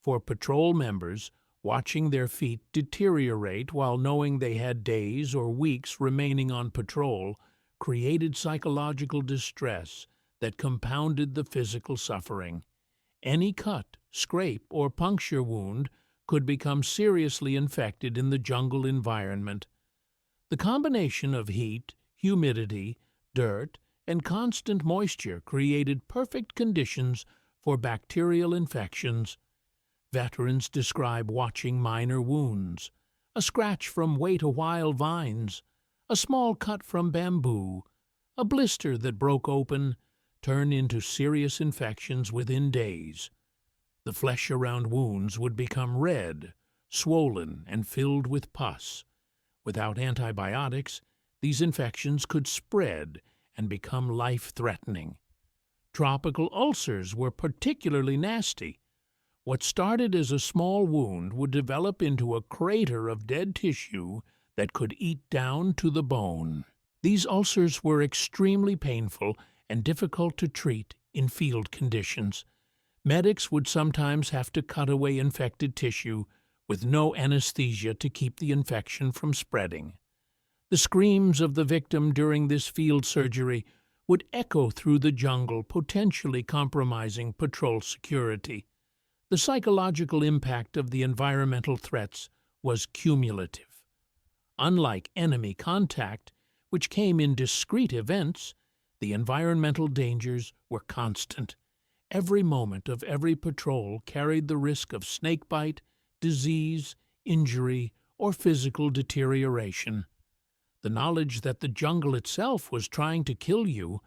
For patrol members, watching their feet deteriorate while knowing they had days or weeks remaining on patrol created psychological distress that compounded the physical suffering. Any cut, scrape, or puncture wound could become seriously infected in the jungle environment. The combination of heat, humidity, dirt, and constant moisture created perfect conditions for bacterial infections. Veterans describe watching minor wounds, a scratch from weight of wild vines, a small cut from bamboo, a blister that broke open, turn into serious infections within days. The flesh around wounds would become red, swollen, and filled with pus. Without antibiotics, these infections could spread and become life-threatening. Tropical ulcers were particularly nasty. What started as a small wound would develop into a crater of dead tissue that could eat down to the bone. These ulcers were extremely painful and difficult to treat in field conditions. Medics would sometimes have to cut away infected tissue with no anesthesia to keep the infection from spreading. The screams of the victim during this field surgery would echo through the jungle, potentially compromising patrol security. The psychological impact of the environmental threats was cumulative. Unlike enemy contact, which came in discrete events, the environmental dangers were constant. Every moment of every patrol carried the risk of snakebite, disease, injury, or physical deterioration. The knowledge that the jungle itself was trying to kill you,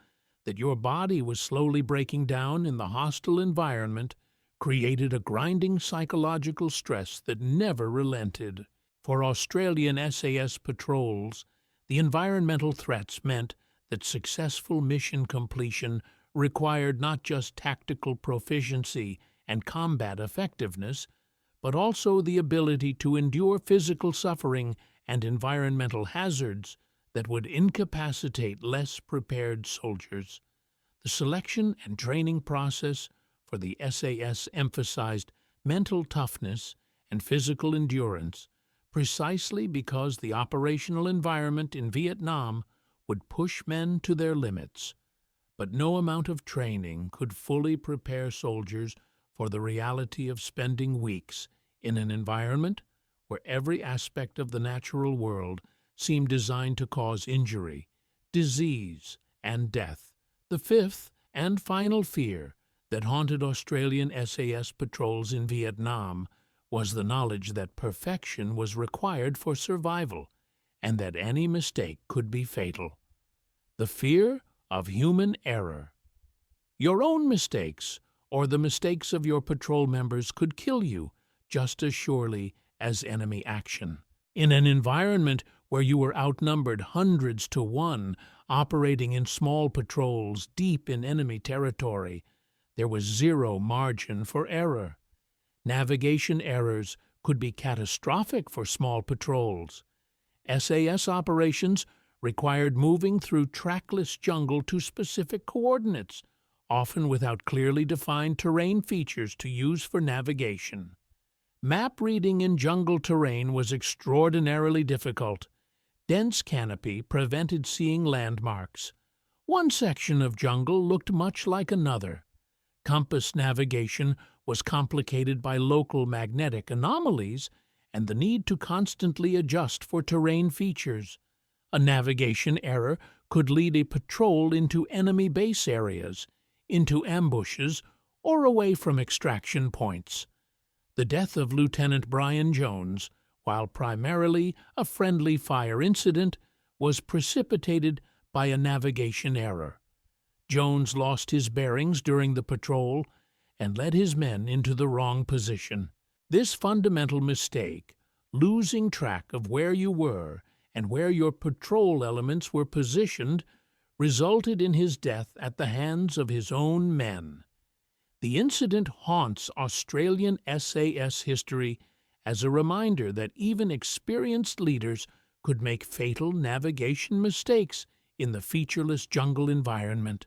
that your body was slowly breaking down in the hostile environment, created a grinding psychological stress that never relented. For Australian SAS patrols, the environmental threats meant that successful mission completion required not just tactical proficiency and combat effectiveness, but also the ability to endure physical suffering and environmental hazards that would incapacitate less prepared soldiers. The selection and training process for the SAS emphasized mental toughness and physical endurance, precisely because the operational environment in Vietnam would push men to their limits. But no amount of training could fully prepare soldiers for the reality of spending weeks in an environment where every aspect of the natural world seemed designed to cause injury, disease, and death. The fifth and final fear that haunted Australian SAS patrols in Vietnam was the knowledge that perfection was required for survival and that any mistake could be fatal. The fear of human error. Your own mistakes or the mistakes of your patrol members could kill you just as surely as enemy action. In an environment where you were outnumbered hundreds to one, operating in small patrols deep in enemy territory, there was zero margin for error. Navigation errors could be catastrophic for small patrols. SAS operations required moving through trackless jungle to specific coordinates, often without clearly defined terrain features to use for navigation. Map reading in jungle terrain was extraordinarily difficult. Dense canopy prevented seeing landmarks. One section of jungle looked much like another. Compass navigation was complicated by local magnetic anomalies and the need to constantly adjust for terrain features. A navigation error could lead a patrol into enemy base areas, into ambushes, or away from extraction points. The death of Lieutenant Brian Jones, while primarily a friendly fire incident, was precipitated by a navigation error. Jones lost his bearings during the patrol and led his men into the wrong position. This fundamental mistake, losing track of where you were and where your patrol elements were positioned, resulted in his death at the hands of his own men. The incident haunts Australian SAS history as a reminder that even experienced leaders could make fatal navigation mistakes in the featureless jungle environment.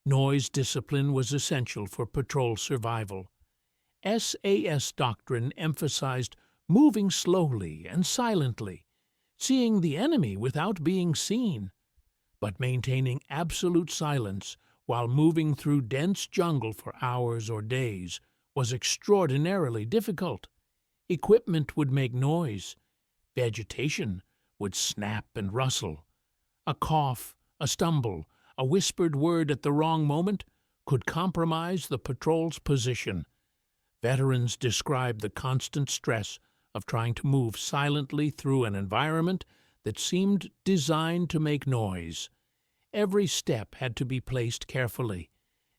Noise discipline was essential for patrol survival. SAS doctrine emphasized moving slowly and silently, seeing the enemy without being seen, but maintaining absolute silence while moving through dense jungle for hours or days was extraordinarily difficult. Equipment would make noise. Vegetation would snap and rustle. A cough, a stumble, a whispered word at the wrong moment could compromise the patrol's position. Veterans described the constant stress of trying to move silently through an environment that seemed designed to make noise. Every step had to be placed carefully.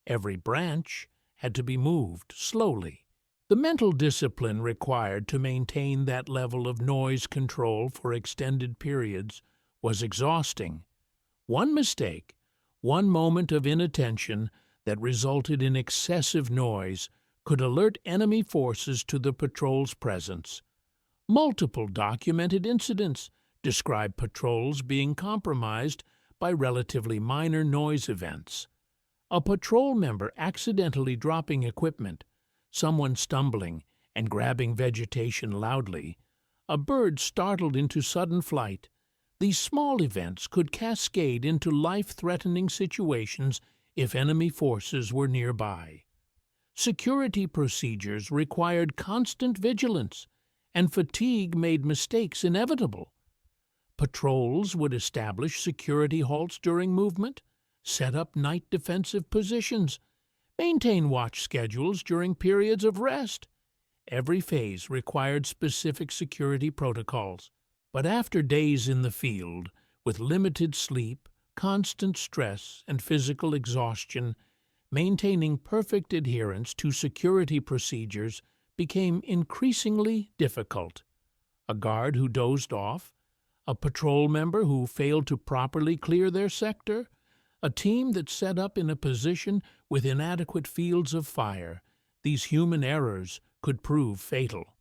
Every branch had to be moved slowly. The mental discipline required to maintain that level of noise control for extended periods was exhausting. One mistake, one moment of inattention that resulted in excessive noise could alert enemy forces to the patrol's presence. Multiple documented incidents describe patrols being compromised by relatively minor noise events. A patrol member accidentally dropping equipment, someone stumbling and grabbing vegetation loudly, a bird startled into sudden flight. These small events could cascade into life-threatening situations if enemy forces were nearby. Security procedures required constant vigilance, and fatigue made mistakes inevitable. Patrols would establish security halts during movement, set up night defensive positions, maintain watch schedules during periods of rest. Every phase required specific security protocols. But after days in the field, with limited sleep, constant stress, and physical exhaustion, maintaining perfect adherence to security procedures became increasingly difficult. A guard who dozed off, a patrol member who failed to properly clear their sector, a team that set up in a position with inadequate fields of fire, these human errors could prove fatal.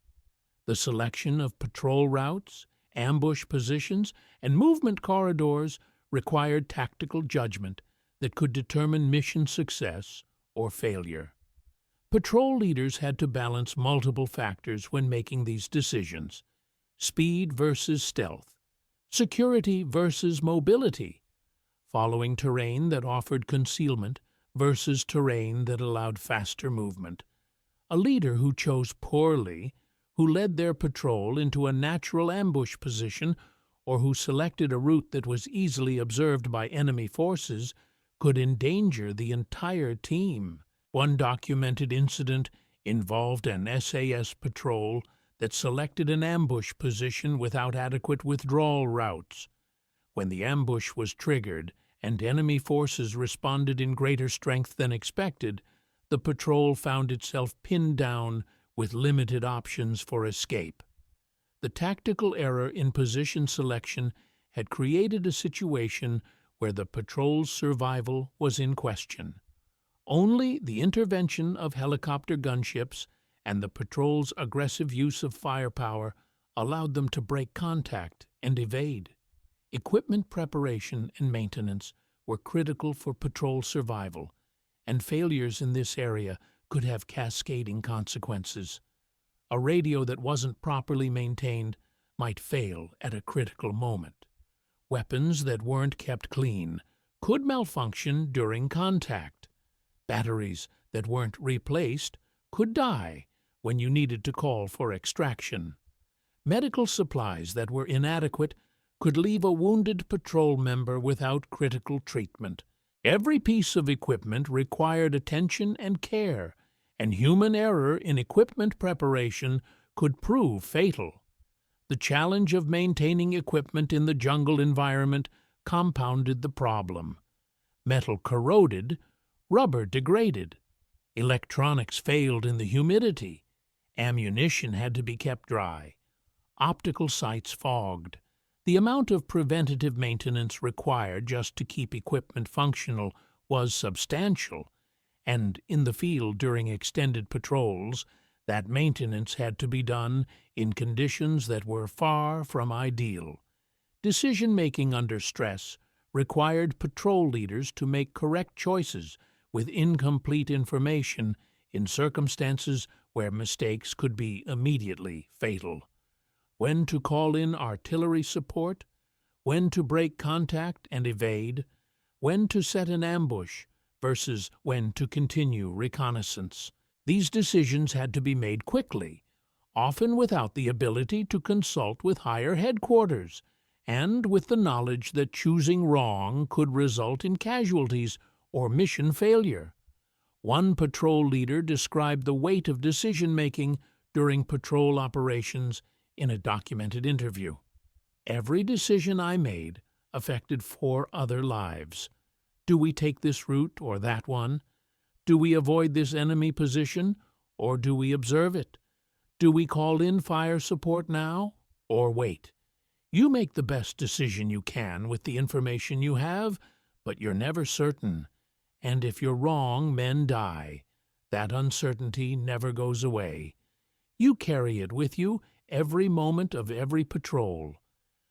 The selection of patrol routes, ambush positions, and movement corridors required tactical judgment that could determine mission success or failure. Patrol leaders had to balance multiple factors when making these decisions: speed versus stealth, security versus mobility, following terrain that offered concealment versus terrain that allowed faster movement. A leader who chose poorly, who led their patrol into a natural ambush position, or who selected a route that was easily observed by enemy forces, could endanger the entire team. One documented incident involved an SAS patrol that selected an ambush position without adequate withdrawal routes. When the ambush was triggered and enemy forces responded in greater strength than expected, the patrol found itself pinned down with limited options for escape. The tactical error in position selection had created a situation where the patrol's survival was in question. Only the intervention of helicopter gunships and the patrol's aggressive use of firepower allowed them to break contact and evade. Equipment preparation and maintenance were critical for patrol survival, and failures in this area could have cascading consequences. A radio that wasn't properly maintained might fail at a critical moment. Weapons that weren't kept clean could malfunction during contact. Batteries that weren't replaced could die when you needed to call for extraction. Medical supplies that were inadequate could leave a wounded patrol member without critical treatment. Every piece of equipment required attention and care, and human error in equipment preparation could prove fatal. The challenge of maintaining equipment in the jungle environment compounded the problem. Metal corroded, rubber degraded, electronics failed in the humidity, ammunition had to be kept dry, optical sights fogged. The amount of preventative maintenance required just to keep equipment functional was substantial, and in the field during extended patrols, that maintenance had to be done in conditions that were far from ideal. Decision-making under stress required patrol leaders to make correct choices with incomplete information in circumstances where mistakes could be immediately fatal. When to call in artillery support, when to break contact and evade, when to set an ambush versus when to continue reconnaissance. These decisions had to be made quickly, often without the ability to consult with higher headquarters, and with the knowledge that choosing wrong could result in casualties or mission failure. One patrol leader described the weight of decision-making during patrol operations in a documented interview. "Every decision I made affected 4 other lives. Do we take this route or that one? Do we avoid this enemy position, or do we observe it? Do we call in fire support now, or wait? You make the best decision you can with the information you have, but you're never certain. And if you're wrong, men die. That uncertainty never goes away. You carry it with you every moment of every patrol."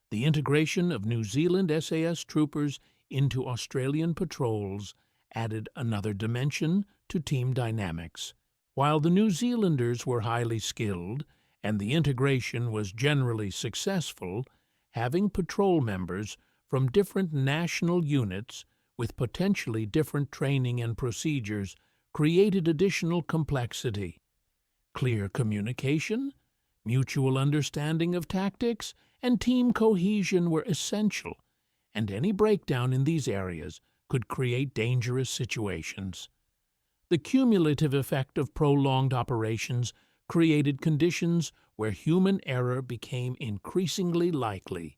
The integration of New Zealand SAS troopers into Australian patrols added another dimension to team dynamics. While the New Zealanders were highly skilled and the integration was generally successful, having patrol members from different national units with potentially different training and procedures created additional complexity. Clear communication, mutual understanding of tactics, and team cohesion were essential, and any breakdown in these areas could create dangerous situations. The cumulative effect of prolonged operations created conditions where human error became increasingly likely.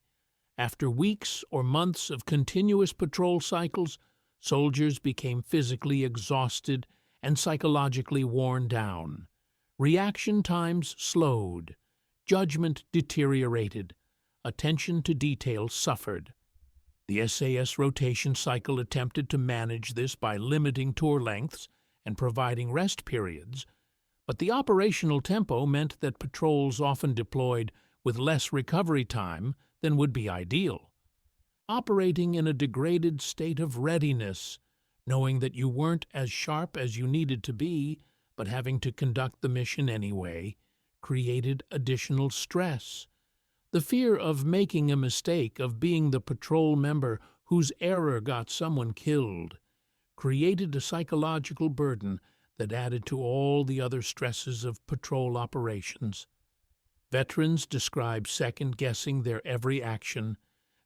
After weeks or months of continuous patrol cycles, soldiers became physically exhausted and psychologically worn down. Reaction times slowed, judgment deteriorated, attention to detail suffered. The SAS rotation cycle attempted to manage this by limiting tour lengths and providing rest periods, but the operational tempo meant that patrols often deployed with less recovery time than would be ideal. Operating in a degraded state of readiness, knowing that you weren't as sharp as you needed to be, but having to conduct the mission anyway, created additional stress. The fear of making a mistake, of being the patrol member whose error got someone killed, created a psychological burden that added to all the other stresses of patrol operations. Veterans describe second-guessing their every action,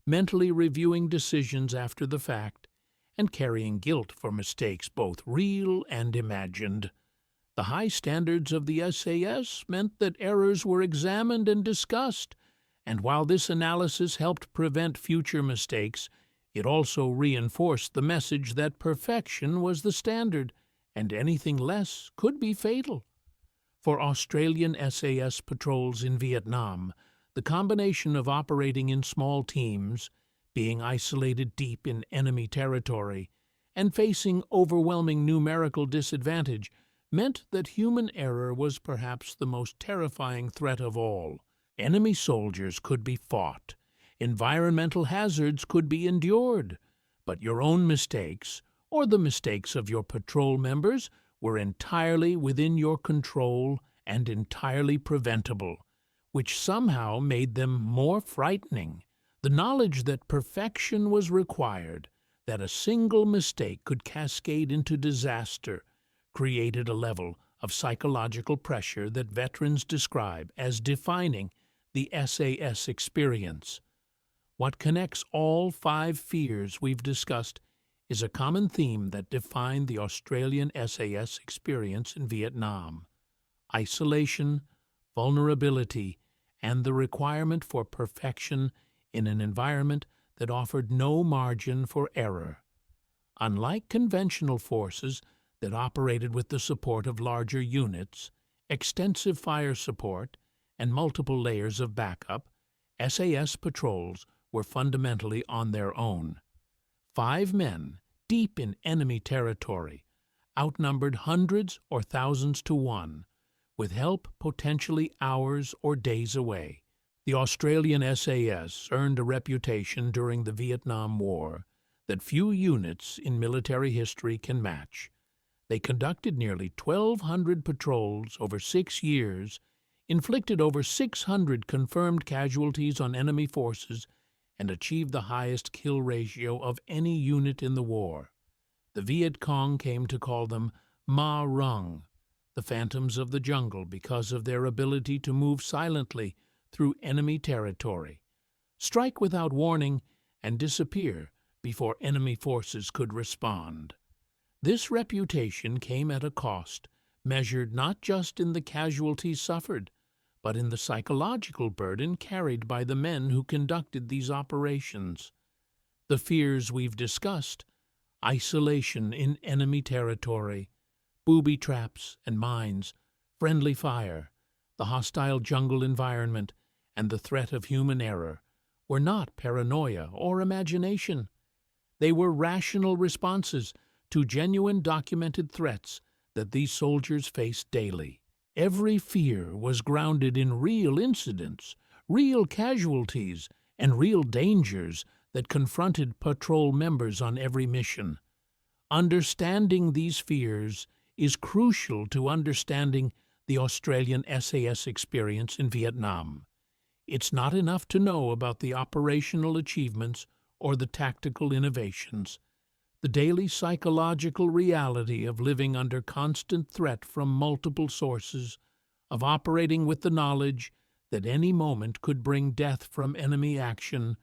mentally reviewing decisions after the fact, and carrying guilt for mistakes both real and imagined. The high standards of the SAS meant that errors were examined and discussed, and while this analysis helped prevent future mistakes, it also reinforced the message that perfection was the standard, and anything less could be fatal. For Australian SAS patrols in Vietnam, the combination of operating in small teams, being isolated deep in enemy territory, and facing overwhelming numerical disadvantage meant that human error was perhaps the most terrifying threat of all. Enemy soldiers could be fought, environmental hazards could be endured, but your own mistakes, or the mistakes of your patrol members, were entirely within your control and entirely preventable, which somehow made them more frightening. The knowledge that perfection was required, that a single mistake could cascade into disaster, created a level of psychological pressure that veterans describe as defining the SAS experience. What connects all 5 fears we've discussed is a common theme that defined the Australian SAS experience in Vietnam: isolation, vulnerability, and the requirement for perfection in an environment that offered no margin for error. Unlike conventional forces that operated with the support of larger units, extensive fire support, and multiple layers of backup, SAS patrols were fundamentally on their own. 5 men, deep in enemy territory, outnumbered hundreds or thousands to one, with help potentially hours or days away. The Australian SAS earned a reputation during the Vietnam War that few units in military history can match. They conducted nearly 1,200 patrols over 6 years, inflicted over 600 confirmed casualties on enemy forces, and achieved the highest kill ratio of any unit in the war. The Viet Cong came to call them Rung, the phantoms of the jungle, because of their ability to move silently through enemy territory, strike without warning, and disappear before enemy forces could respond. This reputation came at a cost, measured not just in the casualties suffered, but in the psychological burden carried by the men who conducted these operations. The fears we've discussed: isolation in enemy territory, booby traps and mines, friendly fire, the hostile jungle environment, and the threat of human error, were not paranoia or imagination. They were rational responses to genuine documented threats that these soldiers faced daily. Every fear was grounded in real incidents, real casualties, and real dangers that confronted patrol members on every mission. Understanding these fears is crucial to understanding the Australian SAS experience in Vietnam. It's not enough to know about the operational achievements or the tactical innovations. The daily psychological reality of living under constant threat from multiple sources, of operating with the knowledge that any moment could bring death from enemy action,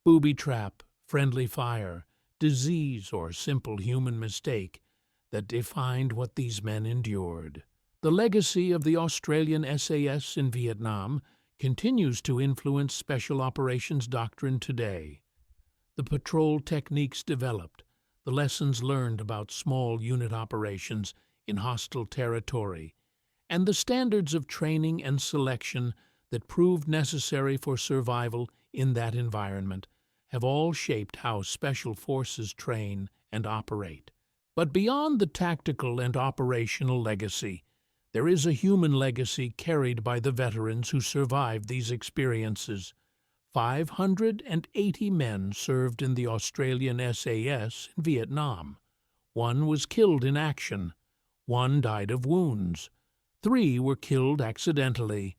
booby trap, friendly fire, disease, or simple human mistake, that defined what these men endured. The legacy of the Australian SAS in Vietnam continues to influence special operations doctrine today. The patrol techniques developed, the lessons learned about small unit operations in hostile territory, and the standards of training and selection that proved necessary for survival in that environment have all shaped how special forces train and operate. But beyond the tactical and operational legacy, there is a human legacy carried by the veterans who survived these experiences. 580 men served in the Australian SAS in Vietnam. 1 was killed in action. 1 died of wounds. 3 were killed accidentally.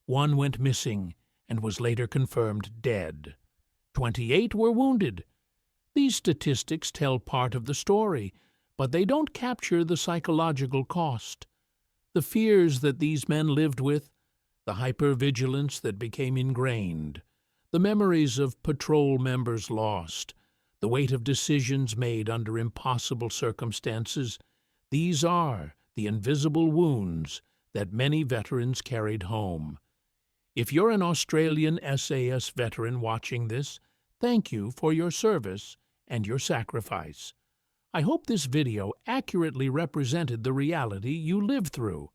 1 went missing and was later confirmed dead. 28 were wounded. These statistics tell part of the story, but they don't capture the psychological cost. The fears that these men lived with, the hypervigilance that became ingrained, the memories of patrol members lost, the weight of decisions made under impossible circumstances. These are the invisible wounds that many veterans carried home. If you're an Australian SAS veteran watching this, thank you for your service and your sacrifice. I hope this video accurately represented the reality you lived through.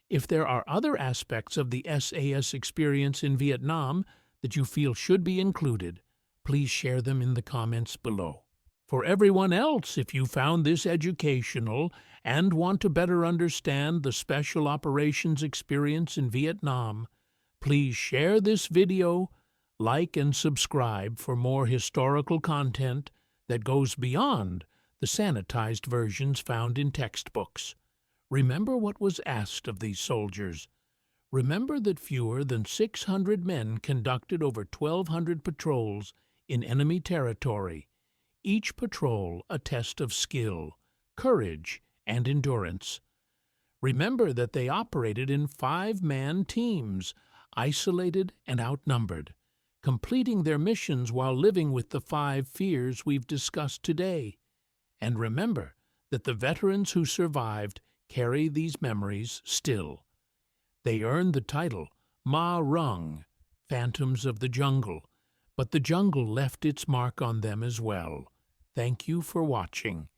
If there are other aspects of the SAS experience in Vietnam that you feel should be included, please share them in the comments below. For everyone else, if you found this educational and want to better understand the special operations experience in Vietnam, please share this video, like and subscribe for more historical content that goes beyond the sanitized versions found in textbooks. Remember what was asked of these soldiers. Remember that fewer than 600 men conducted over 1,200 patrols in enemy territory, each patrol a test of skill, courage, and endurance. Remember that they operated in 5-man teams, isolated and outnumbered, completing their missions while living with the 5 fears we've discussed today. And remember that the veterans who survived carry these memories still. They earned the title Ma Rung, Phantoms of the Jungle, but the jungle left its mark on them as well. Thank you for watching.